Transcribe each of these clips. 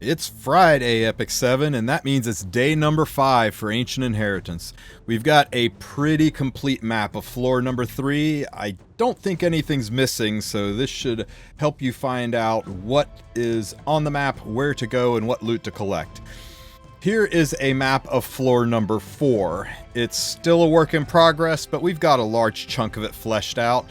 It's Friday, Epic 7, and that means it's day number 5 for Ancient Inheritance. We've got a pretty complete map of Flor number 3. I don't think anything's missing, so this should help you find out what is on the map, where to go, and what loot to collect. Here is a map of Flor number 4. It's still a work in progress, but we've got a large chunk of it fleshed out.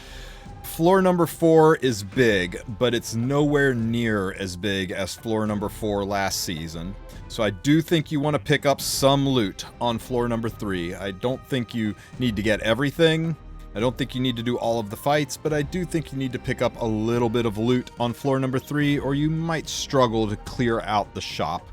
Flor number 4 is big, but it's nowhere near as big as Flor number 4 last season. So I do think you want to pick up some loot on Flor number 3. I don't think you need to get everything. I don't think you need to do all of the fights, but I do think you need to pick up a little bit of loot on Flor number 3, or you might struggle to clear out the shop.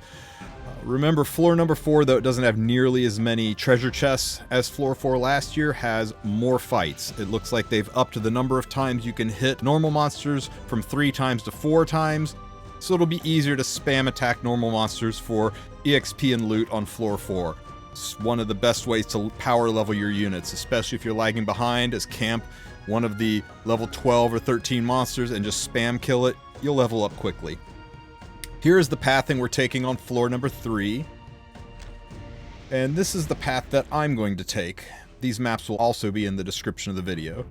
Remember, Flor number 4, though it doesn't have nearly as many treasure chests as Flor 4 last year, has more fights. It looks like they've upped the number of times you can hit normal monsters from 3 times to 4 times, so it'll be easier to spam attack normal monsters for EXP and loot on Flor 4. It's one of the best ways to power level your units, especially if you're lagging behind, is camp one of the level 12 or 13 monsters and just spam kill it. You'll level up quickly. Here is the pathing we're taking on Flor number 3. And this is the path that I'm going to take. These maps will also be in the description of the video.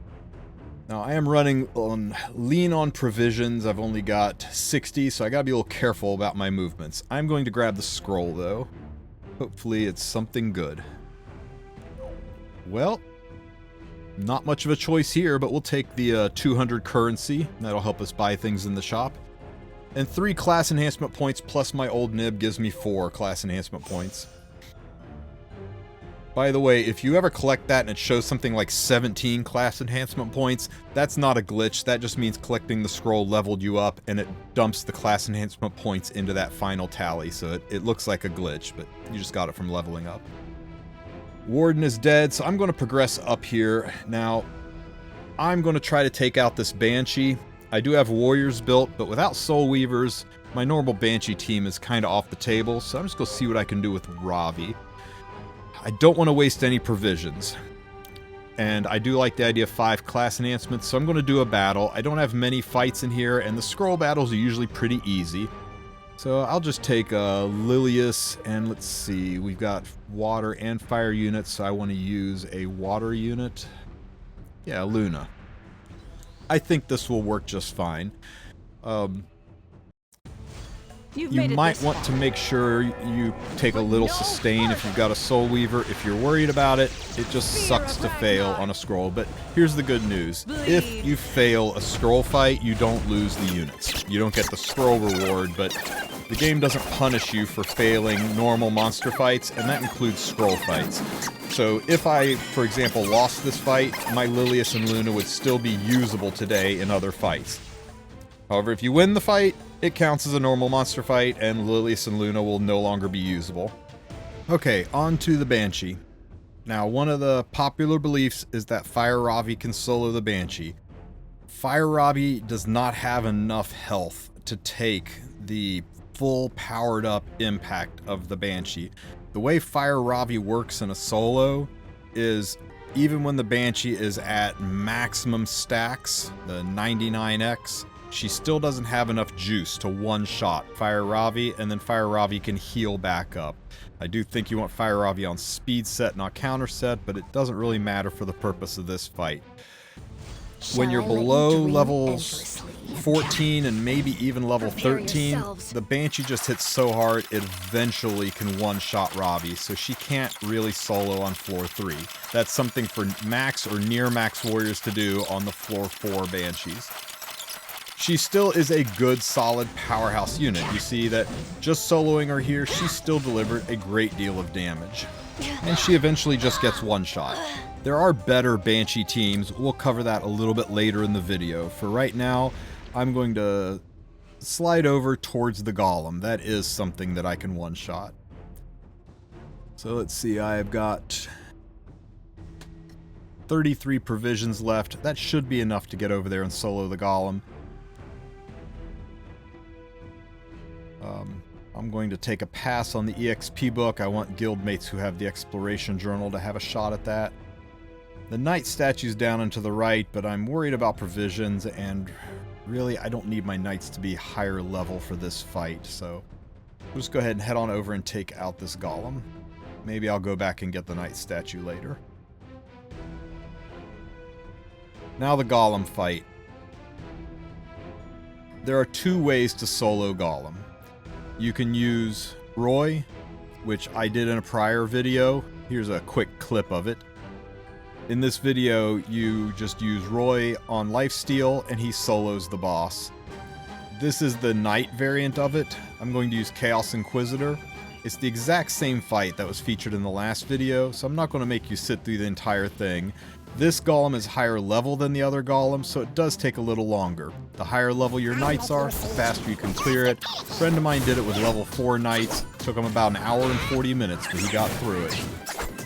Now, I am running on lean on provisions. I've only got 60, so I gotta be a little careful about my movements. I'm going to grab the scroll, though. Hopefully it's something good. Well, not much of a choice here, but we'll take the 200 currency. That'll help us buy things in the shop. And 3 class enhancement points plus my old nib gives me 4 class enhancement points. By the way, if you ever collect that and it shows something like 17 class enhancement points, that's not a glitch. That just means collecting the scroll leveled you up and it dumps the class enhancement points into that final tally. So it looks like a glitch, but you just got it from leveling up. Warden is dead, so I'm going to progress up here. Now, I'm going to try to take out this Banshee. I do have warriors built, but without soul weavers, my normal Banshee team is kind of off the table, so I'm just going to see what I can do with Ravi. I don't want to waste any provisions. And I do like the idea of 5 class enhancements, so I'm going to do a battle. I don't have many fights in here, and the scroll battles are usually pretty easy. So I'll just take Lilius, and let's see, we've got water and fire units, so I want to use a water unit. Yeah, Luna. I think this will work just fine. You might want to make sure you take a little sustain if you've got a soul weaver. If you're worried about it, it just sucks to fail on a scroll. But here's the good news. If you fail a scroll fight, you don't lose the units. You don't get the scroll reward, but the game doesn't punish you for failing normal monster fights, and that includes scroll fights. So if I, for example, lost this fight, my Lilius and Luna would still be usable today in other fights. However, if you win the fight, it counts as a normal monster fight, and Lilius and Luna will no longer be usable. Okay, on to the Banshee. Now, one of the popular beliefs is that Fire Ravi can solo the Banshee. Fire Ravi does not have enough health to take the full powered up impact of the Banshee. The way Fire Ravi works in a solo is even when the Banshee is at maximum stacks, the 99x, she still doesn't have enough juice to one-shot Fire Ravi, and then Fire Ravi can heal back up. I do think you want Fire Ravi on speed set, not counter set, but it doesn't really matter for the purpose of this fight. When you're below level 14 and maybe even level 13, the Banshee just hits so hard it eventually can one-shot Ravi, so she can't really solo on Flor 3. That's something for max or near max warriors to do on the Flor 4 Banshees. She still is a good, solid powerhouse unit. You see that just soloing her here, she still delivered a great deal of damage. And she eventually just gets one shot. There are better Banshee teams. We'll cover that a little bit later in the video. For right now, I'm going to slide over towards the Golem. That is something that I can one-shot. So let's see, I've got 33 provisions left. That should be enough to get over there and solo the Golem. I'm going to take a pass on the EXP book. I want guildmates who have the exploration journal to have a shot at that. The knight statue's down and to the right, but I'm worried about provisions, and really I don't need my knights to be higher level for this fight, so Just go ahead and head on over and take out this golem. Maybe I'll go back and get the knight statue later. Now the golem fight. There are two ways to solo golem. You can use Roy, which I did in a prior video. Here's a quick clip of it. In this video, you just use Roy on lifesteal and he solos the boss. This is the knight variant of it. I'm going to use Chaos Inquisitor. It's the exact same fight that was featured in the last video, so I'm not going to make you sit through the entire thing. This golem is higher level than the other golems, so it does take a little longer. The higher level your knights are, the faster you can clear it. A friend of mine did it with level 4 knights. Took him about an hour and 40 minutes, but he got through it.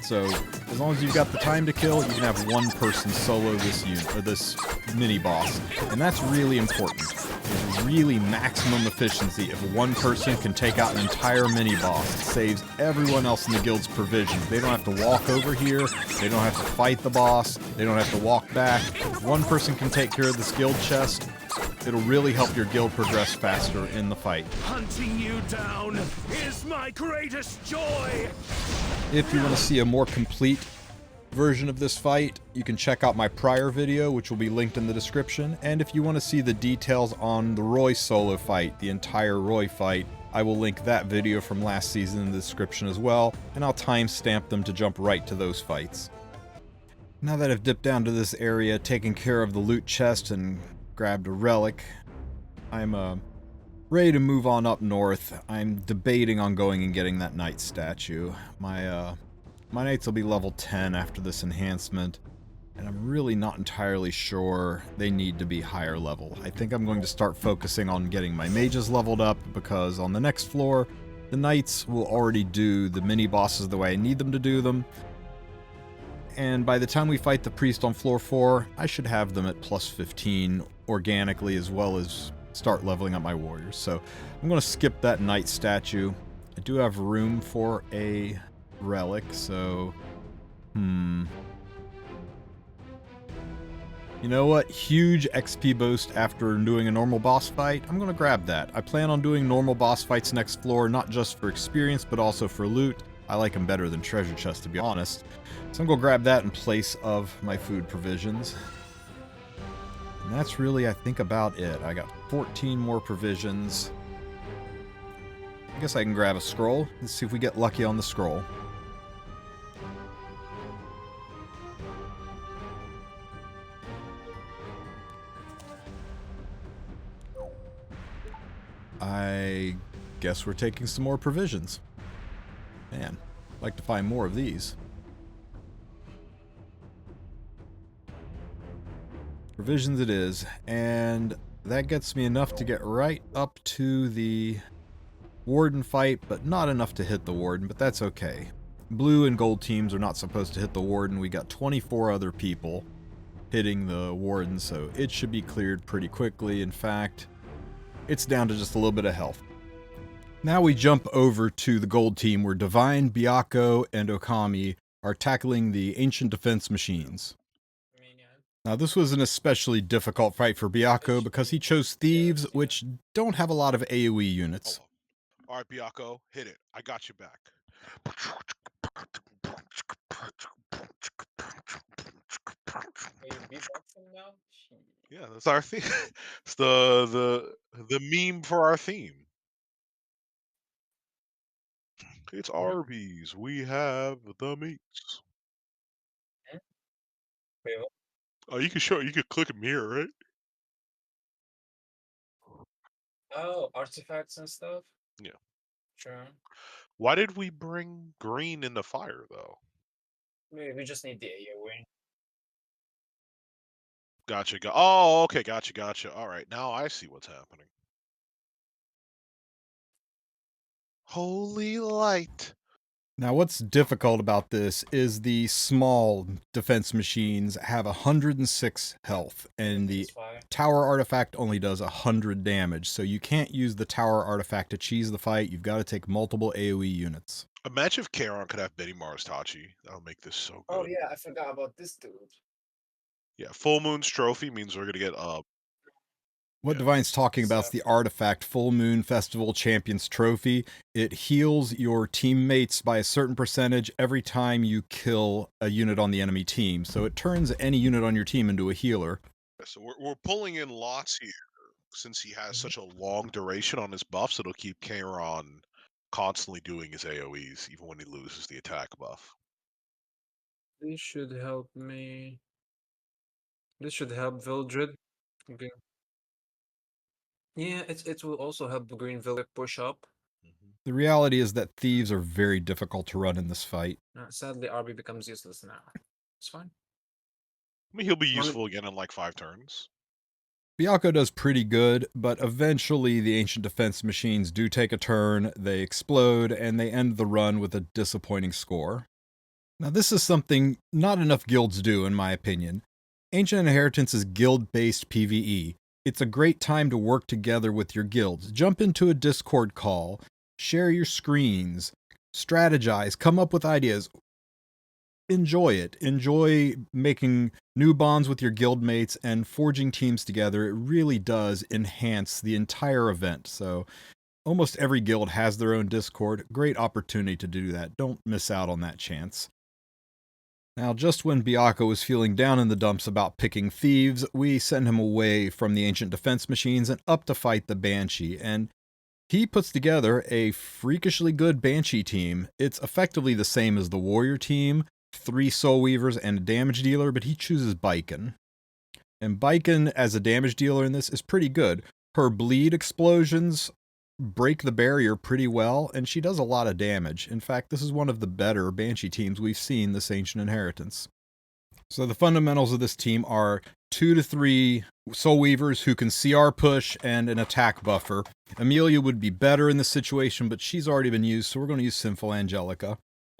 So, as long as you've got the time to kill, you can have one person solo this unit, or this mini-boss. And that's really important. It's really maximum efficiency if one person can take out an entire mini-boss. It saves everyone else in the guild's provisions. They don't have to walk over here, they don't have to fight the boss, they don't have to walk back. If one person can take care of this guild chest, it'll really help your guild progress faster in the fight. Hunting you down is my greatest joy! If you want to see a more complete version of this fight, you can check out my prior video, which will be linked in the description. And if you want to see the details on the Roy solo fight, the entire Roy fight, I will link that video from last season in the description as well, and I'll timestamp them to jump right to those fights. Now that I've dipped down to this area, taken care of the loot chest and grabbed a relic, I'm ready to move on up north. I'm debating on going and getting that knight statue. My knights will be level 10 after this enhancement, and I'm really not entirely sure they need to be higher level. I think I'm going to start focusing on getting my mages leveled up, because on the next floor, the knights will already do the mini-bosses the way I need them to do them, and by the time we fight the priest on floor 4, I should have them at plus 15 organically, as well as start leveling up my warriors. So I'm going to skip that knight statue. I do have room for a relic, so you know what? Huge XP boost after doing a normal boss fight. I'm going to grab that. I plan on doing normal boss fights next floor, not just for experience, but also for loot. I like them better than treasure chests, to be honest. So I'm going to grab that in place of my food provisions. And that's really, I think, about it. I got 14 more provisions. I guess I can grab a scroll. Let's see if we get lucky on the scroll. I guess we're taking some more provisions. Man, I'd like to find more of these. Provisions it is, and that gets me enough to get right up to the Warden fight, but not enough to hit the Warden, but that's okay. Blue and gold teams are not supposed to hit the Warden. We got 24 other people hitting the Warden, so it should be cleared pretty quickly. In fact, it's down to just a little bit of health. Now we jump over to the gold team, where Divine, Byakko, and Okami are tackling the ancient defense machines. Now this was an especially difficult fight for Byakko because he chose thieves, which don't have a lot of AoE units. Alright, Byakko, hit it. I got you back. Yeah, that's our theme. It's the meme for our theme. It's Arby's. We have the meats. Oh, you can show. You can click them here, right? Oh, artifacts and stuff? Yeah. Sure. Why did we bring green in the fire, though? We just need the AoE. Gotcha. Oh, okay. Gotcha. All right. Now I see what's happening. Holy light. Now what's difficult about this is the small defense machines have 106 health, and the tower artifact only does 100 damage, so you can't use the tower artifact to cheese the fight. You've got to take multiple AoE units. Imagine if Charon could have Betty Mars Tachi. That'll make this so good. Oh yeah, I forgot about this dude. Yeah, Full Moon's Trophy means we're gonna get What Yeah. Divine's talking about is the artifact Full Moon Festival Champions Trophy. It heals your teammates by a certain percentage every time you kill a unit on the enemy team. So it turns any unit on your team into a healer. So we're pulling in lots here since he has such a long duration on his buffs. It'll keep Kairon constantly doing his AoEs even when he loses the attack buff. This should help me. This should help Vildred. Okay. Yeah, it will also help the Green Village push up. The reality is that thieves are very difficult to run in this fight. Sadly, RB becomes useless now. It's fine. I mean, he'll be useful again in like 5 turns. Byakko does pretty good, but eventually the Ancient Defense machines do take a turn, they explode, and they end the run with a disappointing score. Now this is something not enough guilds do, in my opinion. Ancient Inheritance is guild-based PvE. It's a great time to work together with your guilds. Jump into a Discord call, share your screens, strategize, come up with ideas. Enjoy it. Enjoy making new bonds with your guildmates and forging teams together. It really does enhance the entire event. So almost every guild has their own Discord. Great opportunity to do that. Don't miss out on that chance. Now, just when Byakko was feeling down in the dumps about picking thieves, we send him away from the Ancient Defense machines and up to fight the Banshee, and he puts together a freakishly good Banshee team. It's effectively the same as the Warrior team, 3 Soul Weavers and a damage dealer, but he chooses Baiken. And Baiken, as a damage dealer in this, is pretty good. Her bleed explosions break the barrier pretty well, and she does a lot of damage. In fact, this is one of the better Banshee teams we've seen this Ancient Inheritance. So the fundamentals of this team are 2 to 3 Soul Weavers who can CR push and an attack buffer. Amelia would be better in this situation, but she's already been used, so we're going to use Sinful Angelica.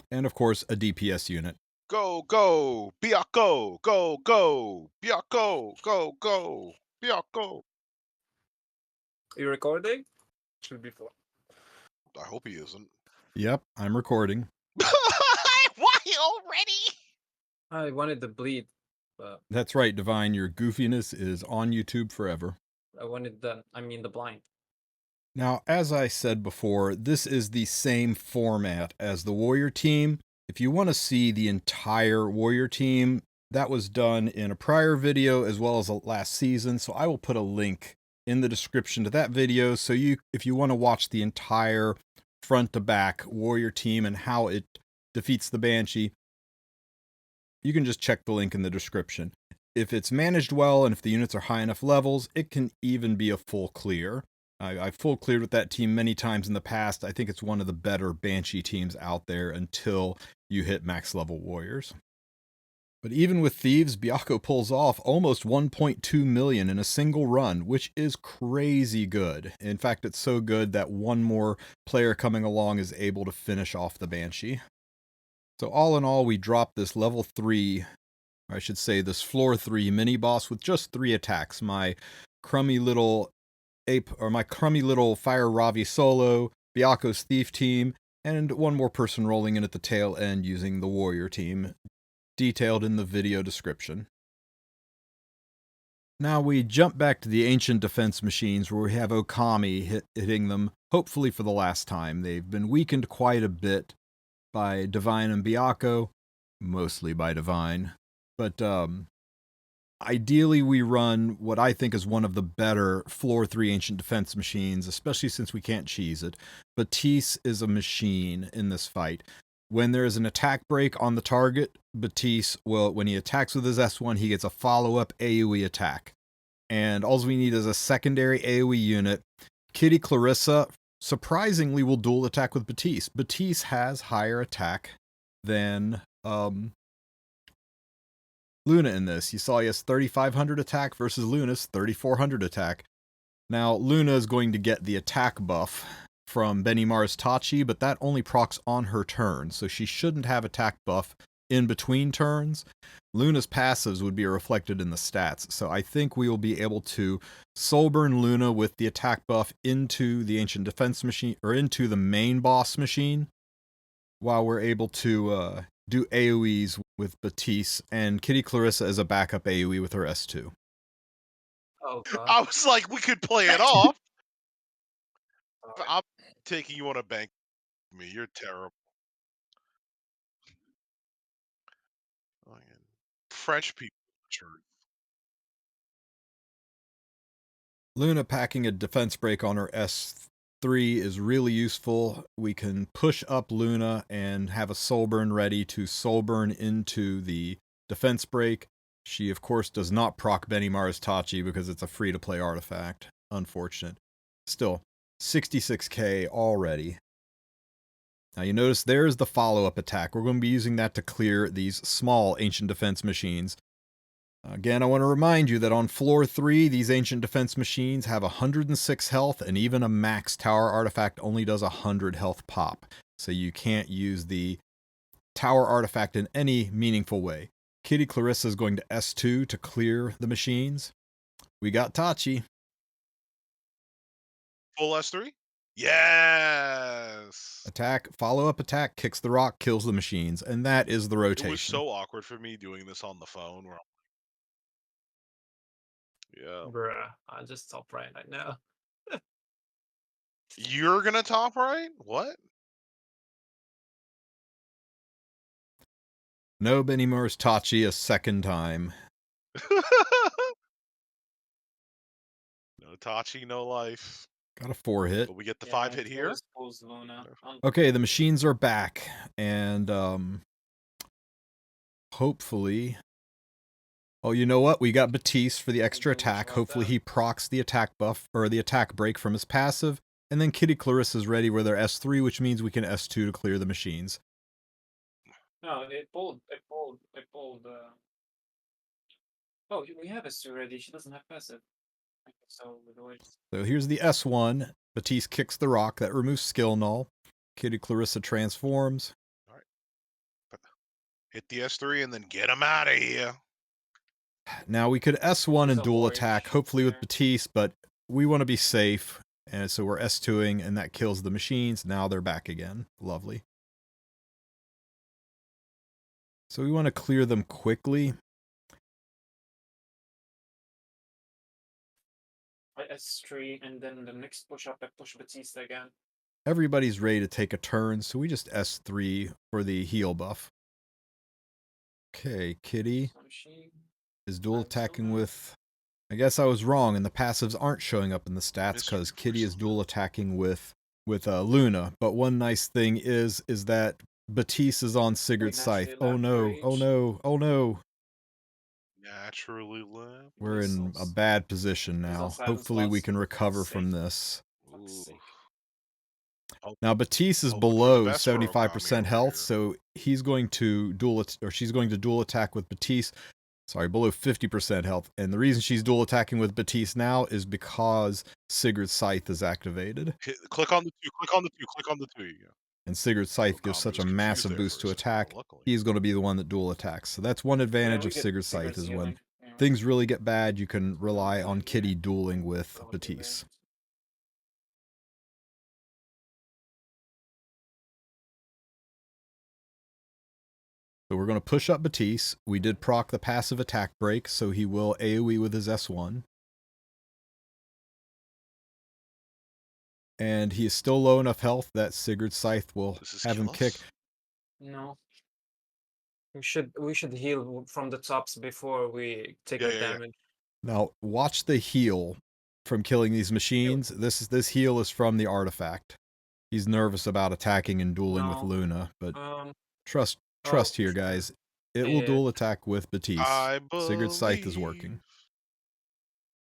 And of course, a DPS unit. Go, go, Byakko, go, go, Byakko, go, go, Byakko. Are you recording? Should be fun. I hope he isn't. Yep, I'm recording. Why already? I wanted the bleed, but That's right, Divine. Your goofiness is on YouTube forever. I wanted the blind. Now, as I said before, this is the same format as the Warrior team. If you want to see the entire Warrior team, that was done in a prior video as well as last season, so I will put a link in the description to that video, so if you want to watch the entire front to back Warrior team and how it defeats the Banshee, you can just check the link in the description. If it's managed well and if the units are high enough levels, it can even be a full clear. I've full cleared with that team many times in the past. I think it's one of the better Banshee teams out there until you hit max level warriors. But even with thieves, Byakko pulls off almost 1.2 million in a single run, which is crazy good. In fact, it's so good that one more player coming along is able to finish off the Banshee. So all in all, we dropped this level 3, or I should say this floor 3 mini-boss with just 3 attacks. My crummy little Fire Ravi solo, Byakko's Thief team, and one more person rolling in at the tail end using the Warrior team, detailed in the video description. Now we jump back to the Ancient Defense machines where we have Okami hitting them, hopefully for the last time. They've been weakened quite a bit by Divine and Byakko, mostly by Divine, but ideally we run what I think is one of the better floor 3 Ancient Defense machines, especially since we can't cheese it. Batiste is a machine in this fight. When there is an attack break on the target, Batiste will, when he attacks with his S1, he gets a follow-up AoE attack. And all we need is a secondary AoE unit. Kitty Clarissa, surprisingly, will dual attack with Batiste. Batiste has higher attack than Luna in this. You saw he has 3,500 attack versus Luna's 3,400 attack. Now, Luna is going to get the attack buff from Benimar's Tachi, but that only procs on her turn, so she shouldn't have attack buff in between turns. Luna's passives would be reflected in the stats, so I think we will be able to soulburn Luna with the attack buff into the Ancient Defense machine, or into the main boss machine, while we're able to do AoEs with Batiste, and Kitty Clarissa as a backup AoE with her S2. Oh god. I was like, we could play it off. Sorry. I'm taking you on a bank with me. You're terrible. French people. Luna packing a defense break on her S3 is really useful. We can push up Luna and have a soul burn ready to soul burn into the defense break. She, of course, does not proc Benimar's Tachi because it's a free-to-play artifact. Unfortunate. Still, 66k already. Now you notice there's the follow-up attack. We're going to be using that to clear these small Ancient Defense machines. Again, I want to remind you that on Floor 3, these Ancient Defense machines have 106 health, and even a max tower artifact only does 100 health pop. So you can't use the tower artifact in any meaningful way. Kitty Clarissa is going to S2 to clear the machines. We got Tachi. Full S3? Yes! Attack, follow-up attack, kicks the rock, kills the machines, and that is the rotation. It was so awkward for me doing this on the phone. Where yeah. Bruh, I just top right now. You're gonna top right? What? No Benimar's Tachi a second time. No Tachi, no life. Got a 4-hit. But we get the 5-hit here. Okay, the machines are back, and hopefully... Oh, you know what? We got Batiste for the extra attack. Hopefully he procs the attack buff, or the attack break from his passive, and then Kitty Clarissa's ready with their S3, which means we can S2 to clear the machines. No, it pulled. Oh, we have S2 already. She doesn't have passive. So here's the S1. Batiste kicks the rock. That removes skill null. Kitty Clarissa transforms. All right. Hit the S3 and then get him out of here. Now we could S1 and dual attack, hopefully with Batiste, but we want to be safe. And so we're S2ing, and that kills the machines. Now they're back again. Lovely. So we want to clear them quickly. I S3, and then the next push up, I push Batiste again. Everybody's ready to take a turn, so we just S3 for the heal buff. Okay, Kitty is dual attacking with... I guess I was wrong, and the passives aren't showing up in the stats because Kitty is dual attacking with Luna. But one nice thing is that Batiste is on Sigurd's Scythe. Oh no, oh no, oh no. Naturally left. We're in a bad position now. Hopefully we can recover from this. Now Batiste is below 75% health, so he's going to she's going to dual attack with Batiste. Sorry, below 50% health. And the reason she's dual attacking with Batiste now is because Sigurd's Scythe is activated. Click on the 2, click on the 2, click on the 2. Yeah. And Sigurd's Scythe gives such a massive boost to attack. He's going to be the one that dual attacks. So that's one advantage of Sigurd's Scythe is when things really get bad, you can rely on Kitty dueling with Batiste. So we're going to push up Batiste. We did proc the passive attack break, so he will AoE with his S1. And he is still low enough health that Sigurd's Scythe will have him kick. No. We should heal from the tops before we take the damage. Now, watch the heal from killing these machines. This heal is from the artifact. He's nervous about attacking and dueling with Luna, but trust here, guys. It will dual attack with Batiste. Sigurd's Scythe is working.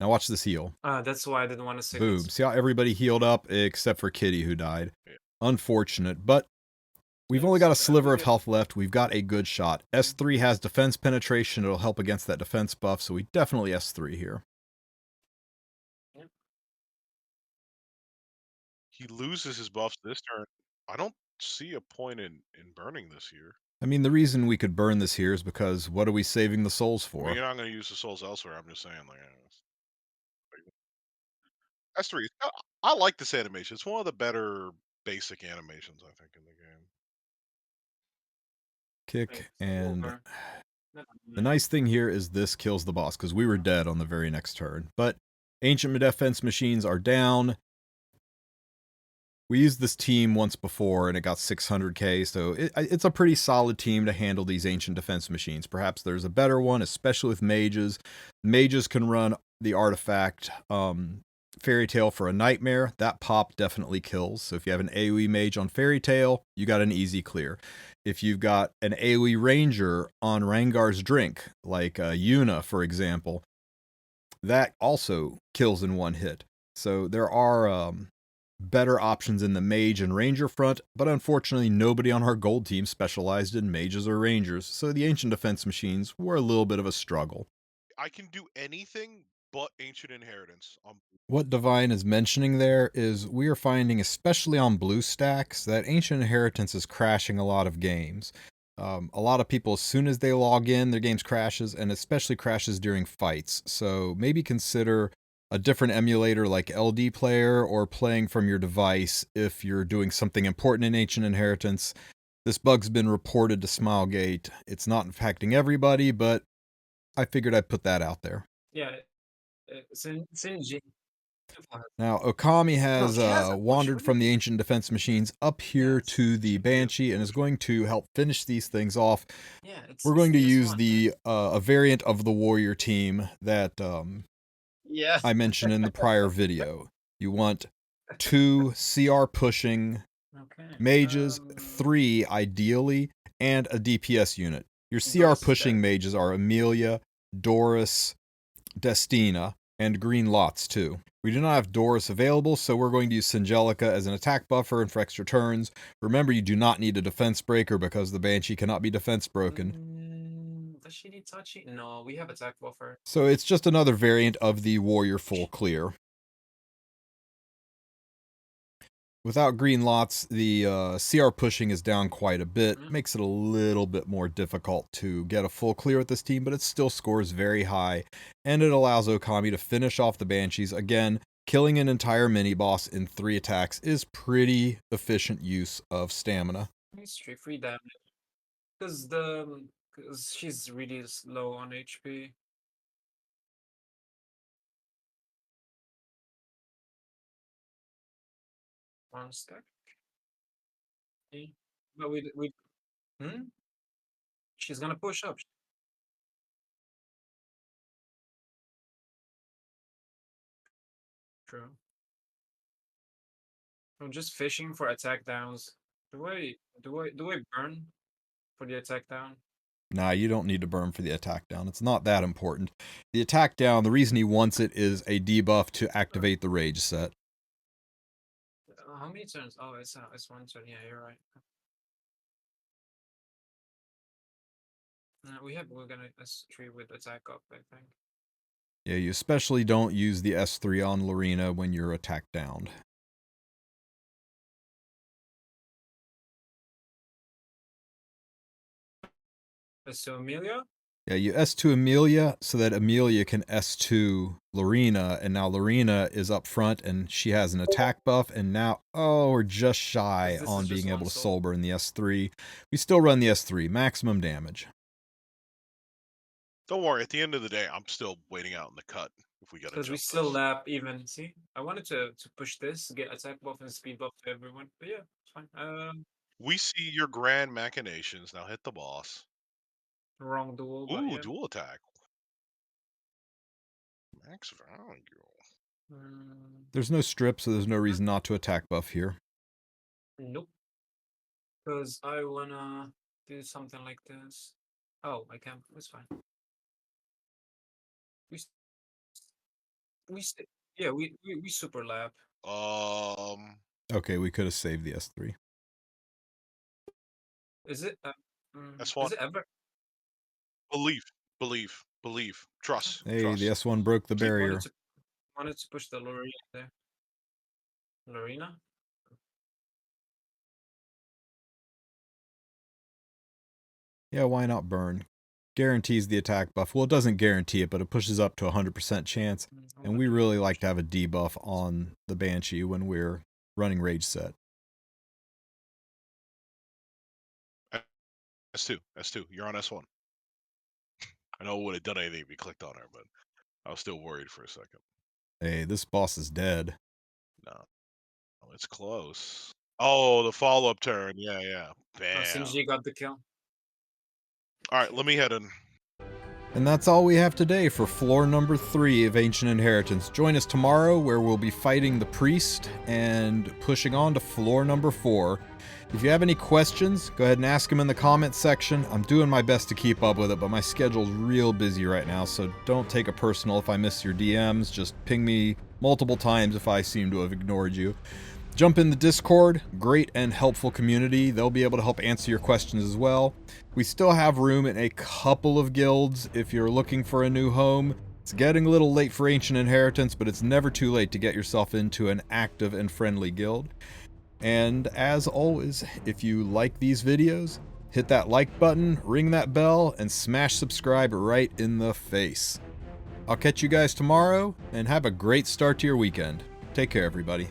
Now watch this heal. That's why I didn't want to say boom. See how everybody healed up except for Kitty, who died. Unfortunate, but we've only got a sliver of health left. We've got a good shot. S3 has defense penetration. It'll help against that defense buff, so we definitely S3 here. He loses his buffs this turn. I don't see a point in burning this here. I mean, the reason we could burn this here is because what are we saving the souls for? I mean, you're not going to use the souls elsewhere. I'm just saying, like, S3. I like this animation. It's one of the better basic animations, I think, in the game. Kick, and the nice thing here is this kills the boss, because we were dead on the very next turn. But Ancient defense machines are down. We used this team once before and it got 600k, so it's a pretty solid team to handle these ancient defense machines. Perhaps there's a better one, especially with mages. Mages can run the artifact Fairy Tale for a Nightmare. That pop definitely kills. So if you have an AoE mage on Fairy Tale, you got an easy clear. If you've got an AoE ranger on Rangar's Drink, like Yuna, for example, that also kills in one hit. So there are better options in the mage and ranger front, but unfortunately nobody on our gold team specialized in mages or rangers, so the ancient defense machines were a little bit of a struggle. I can do anything but ancient inheritance. What Divine is mentioning there is we are finding, especially on blue stacks, that ancient inheritance is crashing a lot of games. A lot of people, as soon as they log in, their games crashes, and especially crashes during fights. So maybe consider a different emulator like LD Player or playing from your device if you're doing something important in Ancient Inheritance. This bug's been reported to Smilegate. It's not impacting everybody, but I figured I'd put that out there. Yeah, Sinji. Now, Okami has has wandered from the Ancient Defense Machines up here to the Banshee and is going to help finish these things off. Yeah, We're going to use the a variant of the Warrior team that yeah. I mentioned in the prior video. You want 2 CR pushing mages, 3 ideally, and a DPS unit. Your CR pushing mages are Amelia, Doris, Destina, and green lots too. We do not have Doris available, so we're going to use Singelica as an attack buffer and for extra turns. Remember, you do not need a defense breaker because the Banshee cannot be defense broken. Does she need touchy? No, we have attack buffer. So it's just another variant of the Warrior full clear. Without green lots, the CR pushing is down quite a bit. Makes it a little bit more difficult to get a full clear with this team, but it still scores very high. And it allows Okami to finish off the Banshees. Again, killing an entire mini-boss in 3 attacks is pretty efficient use of stamina. It's free damage. Because she's really low on HP. One stack. Yeah. But we she's gonna push up. True. I'm just fishing for attack downs. Do I burn for the attack down? Nah, you don't need to burn for the attack down. It's not that important. The attack down, the reason he wants it is a debuff to activate the rage set. How many turns? Oh, it's one turn. Yeah, you're right. We're gonna S3 with attack up, I think. Yeah, you especially don't use the S3 on Lorena when you're attack downed. S2 Amelia? Yeah, you S2 Amelia so that Amelia can S2 Lorena, and now Lorena is up front and she has an attack buff, and now, oh, we're just shy on being able to soul burn the S3. We still run the S3, maximum damage. Don't worry, at the end of the day, I'm still waiting out in the cut if we gotta Because we still lap even. See, I wanted to push this, get attack buff and speed buff to everyone, but yeah, it's fine. We see your grand machinations. Now hit the boss. Wrong duel. Ooh, yeah. dual attack. Max value. There's no strip, so there's no reason not to attack buff here. Nope. Because I wanna do something like this. Oh, I can't. It's fine. We super lap. Okay, we could have saved the S3. Is it? S1. Is it ever? Believe. Trust. Hey, trust. the S1 broke the barrier. Wanted to push the Lorena there. Lorena? Yeah, why not burn? Guarantees the attack buff. Well, it doesn't guarantee it, but it pushes up to 100% chance. And we really like to have a debuff on the Banshee when we're running rage set. S2. You're on S1. I know it would have done anything if you clicked on her, but I was still worried for a second. Hey, this boss is dead. No. Oh, it's close. Oh, the follow-up turn. Yeah, yeah. Bam. Sinji got the kill. All right, let me head in. And that's all we have today for floor number 3 of Ancient Inheritance. Join us tomorrow where we'll be fighting the priest and pushing on to floor number 4. If you have any questions, go ahead and ask them in the comments section. I'm doing my best to keep up with it, but my schedule's real busy right now, so don't take it personal if I miss your DMs. Just ping me multiple times if I seem to have ignored you. Jump in the Discord, great and helpful community. They'll be able to help answer your questions as well. We still have room in a couple of guilds if you're looking for a new home. It's getting a little late for Ancient Inheritance, but it's never too late to get yourself into an active and friendly guild. And as always, if you like these videos, hit that like button, ring that bell, and smash subscribe right in the face. I'll catch you guys tomorrow, and have a great start to your weekend. Take care, everybody.